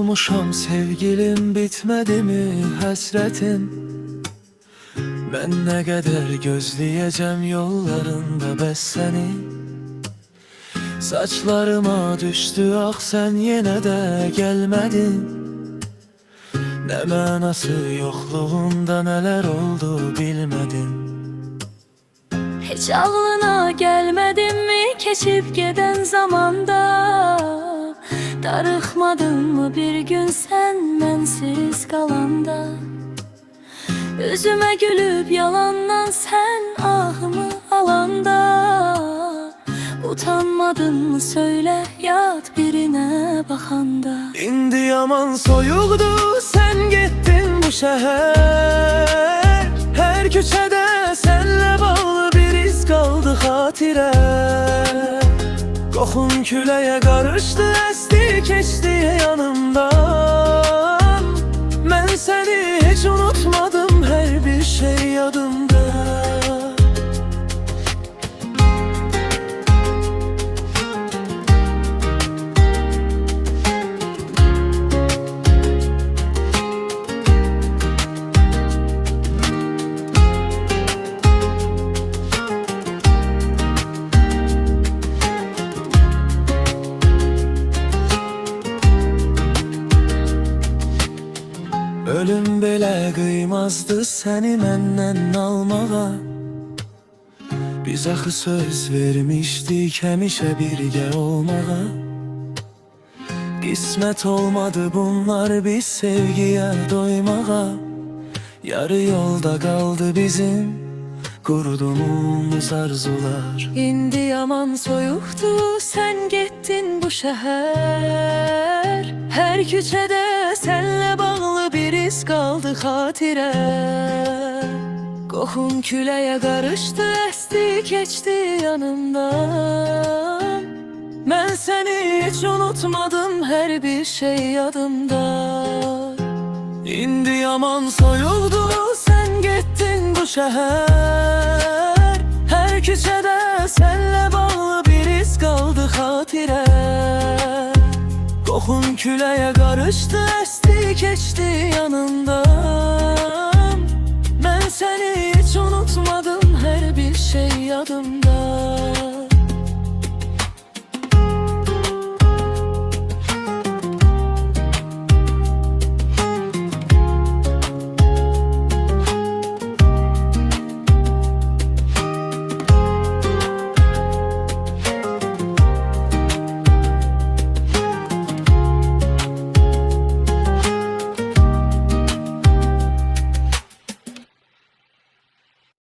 olmuşam sevgilim, bitmedi mi həsrətin? Ben ne kadar gözleyeceğim yollarında bəs səni? Saçlarıma düştü ah, sen yine de gelmedin. Ne mənası yokluğunda neler oldu bilmedin. Hiç ağlına gelmedin mi keçip giden zamanda? Darıxmadın mı bir gün sen mənsiz qalanda? Üzüme gülüp yalandan sen ahımı alanda? Utanmadın mı söyle yat birine bakanda? İndi yaman soyuldu, sen gittin bu şəhər. Her küçədə senle bağlı bir iz kaldı hatirə. Qoxun küləyə qarışdı, esti keçdi yanımdan. Mən səni heç unutmadım, her bir şey yadımda. Ölüm belə qıymazdı səni məndən almağa. Biz axı söz vermişdik həmişə birgə olmağa. Qismət olmadı bunlar biz sevgiyə doymağa. Yarı yolda qaldı bizim qurduğumuz arzular. İndi yaman soyuqdu, sen getdin bu şəhər. Hər küçədə senle bağlı bir iz kaldı hatirə. Qoxun küləyə qarışdı, esti keçdi yanımdan. Mən səni heç unutmadım, her bir şey yadımda. İndi yaman soyuldu, sen getdin bu şəhər. Hər küçədə senle bağlı bir iz kaldı hatirə. Qoxun küləyə qarışdı, esti keçdi yanımdan. Mən səni heç unutmadım, her bir şey yadımda.